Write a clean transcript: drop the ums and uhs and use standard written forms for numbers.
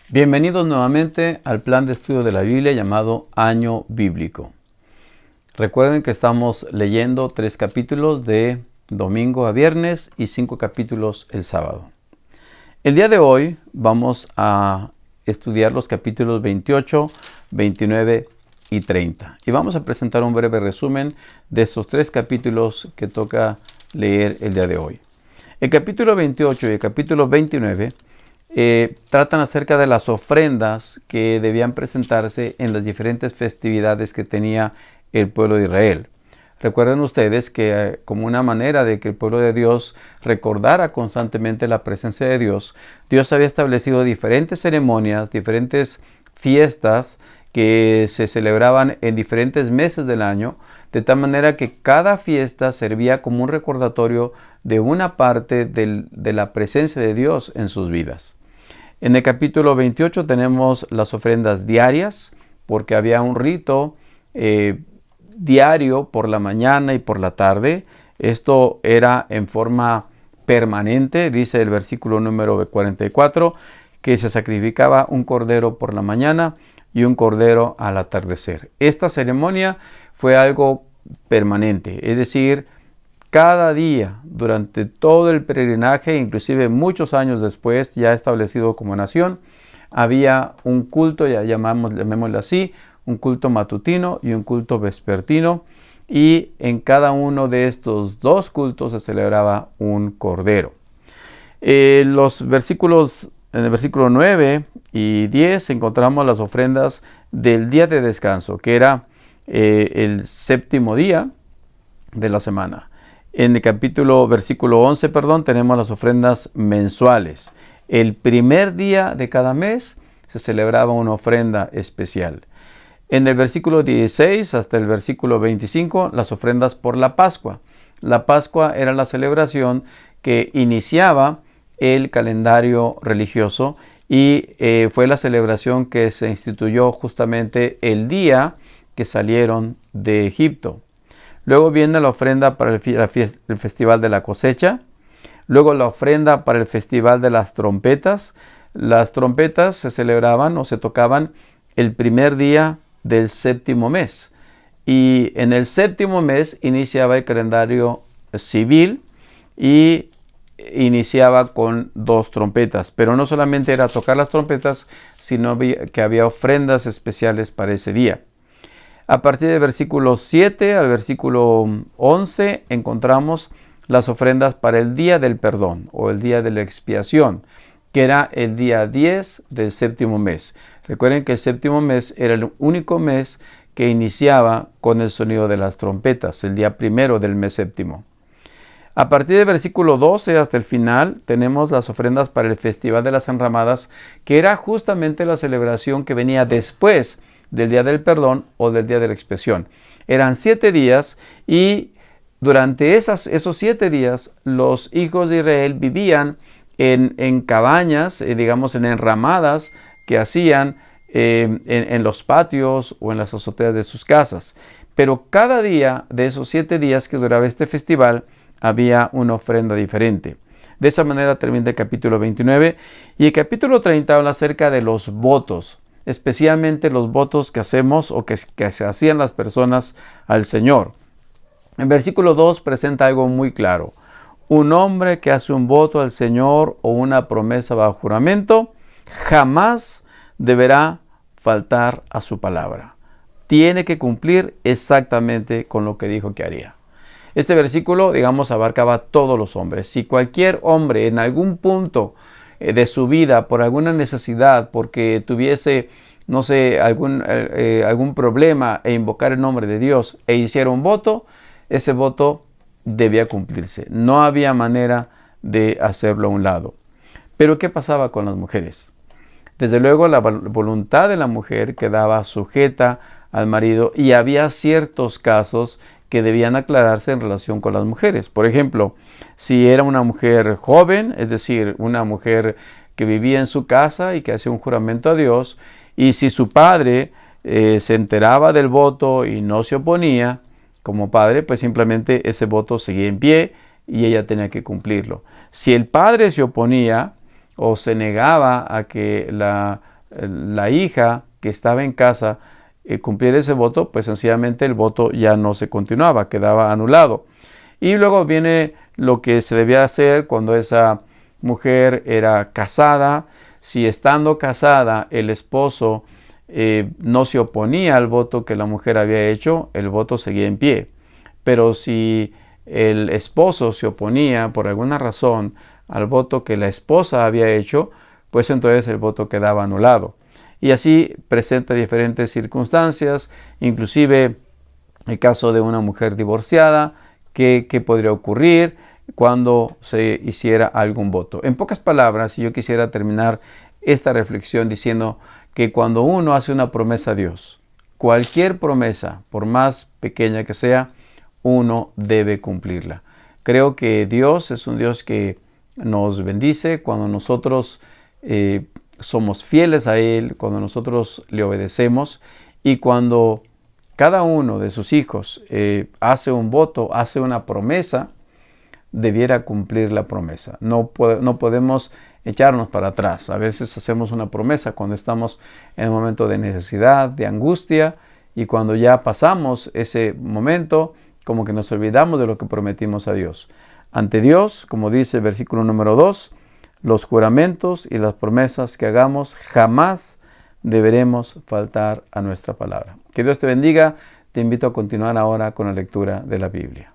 Bienvenidos nuevamente al plan de estudio de la Biblia llamado Año Bíblico. Recuerden que estamos leyendo 3 capítulos de domingo a viernes y 5 capítulos el sábado. El día de hoy vamos a estudiar los capítulos 28, 29 y 30. Y vamos a presentar un breve resumen de estos 3 capítulos que toca leer el día de hoy. El capítulo 28 y el capítulo 29 tratan acerca de las ofrendas que debían presentarse en las diferentes festividades que tenía el pueblo de Israel. Recuerden ustedes que como una manera de que el pueblo de Dios recordara constantemente la presencia de Dios, Dios había establecido diferentes ceremonias, diferentes fiestas que se celebraban en diferentes meses del año, de tal manera que cada fiesta servía como un recordatorio de una parte de la presencia de Dios en sus vidas. En el capítulo 28 tenemos las ofrendas diarias, porque había un rito diario por la mañana y por la tarde. Esto era en forma permanente, dice el versículo número 44, que se sacrificaba un cordero por la mañana y un cordero al atardecer. Esta ceremonia fue algo permanente, es decir, cada día, durante todo el peregrinaje, inclusive muchos años después, ya establecido como nación, había un culto, llamémosle así, un culto matutino y un culto vespertino, y en cada uno de estos dos cultos se celebraba un cordero. En el versículo 9 y 10 encontramos las ofrendas del día de descanso, que era el séptimo día de la semana. En el versículo 11, tenemos las ofrendas mensuales. El primer día de cada mes se celebraba una ofrenda especial. En el versículo 16 hasta el versículo 25, las ofrendas por la Pascua. La Pascua era la celebración que iniciaba el calendario religioso y fue la celebración que se instituyó justamente el día que salieron de Egipto. Luego viene la ofrenda para el festival de la cosecha. Luego la ofrenda para el festival de las trompetas. Las trompetas se celebraban o se tocaban el primer día del séptimo mes. Y en el séptimo mes iniciaba el calendario civil y iniciaba con 2 trompetas. Pero no solamente era tocar las trompetas, sino que había ofrendas especiales para ese día. A partir del versículo 7 al versículo 11 encontramos las ofrendas para el día del perdón o el día de la expiación, que era el día 10 del séptimo mes. Recuerden que el séptimo mes era el único mes que iniciaba con el sonido de las trompetas, el día primero del mes séptimo. A partir del versículo 12 hasta el final tenemos las ofrendas para el Festival de las Enramadas, que era justamente la celebración que venía después del día del perdón o del día de la expiación. Eran 7 días y durante esos 7 días los hijos de Israel vivían en cabañas, en enramadas que hacían en los patios o en las azoteas de sus casas. Pero cada día de esos 7 días que duraba este festival había una ofrenda diferente. De esa manera termina el capítulo 29 y el capítulo 30 habla acerca de los votos, especialmente los votos que hacemos o que se hacían las personas al Señor. En versículo 2 presenta algo muy claro. Un hombre que hace un voto al Señor o una promesa bajo juramento jamás deberá faltar a su palabra. Tiene que cumplir exactamente con lo que dijo que haría. Este versículo, abarcaba a todos los hombres. Si cualquier hombre en algún punto de su vida, por alguna necesidad, porque tuviese, algún problema e invocar el nombre de Dios e hiciera un voto, ese voto debía cumplirse. No había manera de hacerlo a un lado. Pero ¿qué pasaba con las mujeres? Desde luego la voluntad de la mujer quedaba sujeta al marido y había ciertos casos que debían aclararse en relación con las mujeres. Por ejemplo, si era una mujer joven, es decir, una mujer que vivía en su casa y que hacía un juramento a Dios, y si su padre se enteraba del voto y no se oponía como padre, pues simplemente ese voto seguía en pie y ella tenía que cumplirlo. Si el padre se oponía o se negaba a que la la hija que estaba en casa cumpliera ese voto, pues sencillamente el voto ya no se continuaba, quedaba anulado. Y luego viene lo que se debía hacer cuando esa mujer era casada. Si estando casada el esposo no se oponía al voto que la mujer había hecho, el voto seguía en pie. Pero si el esposo se oponía por alguna razón al voto que la esposa había hecho, pues entonces el voto quedaba anulado. Y así presenta diferentes circunstancias, inclusive el caso de una mujer divorciada, ¿qué podría ocurrir cuando se hiciera algún voto? En pocas palabras, yo quisiera terminar esta reflexión diciendo que cuando uno hace una promesa a Dios, cualquier promesa, por más pequeña que sea, uno debe cumplirla. Creo que Dios es un Dios que nos bendice cuando nosotros somos fieles a Él, cuando nosotros le obedecemos y cuando cada uno de sus hijos hace un voto, hace una promesa, debiera cumplir la promesa. No podemos echarnos para atrás. A veces hacemos una promesa cuando estamos en un momento de necesidad, de angustia, y cuando ya pasamos ese momento, como que nos olvidamos de lo que prometimos a Dios. Ante Dios, como dice el versículo número 2, los juramentos y las promesas que hagamos jamás deberemos faltar a nuestra palabra. Que Dios te bendiga. Te invito a continuar ahora con la lectura de la Biblia.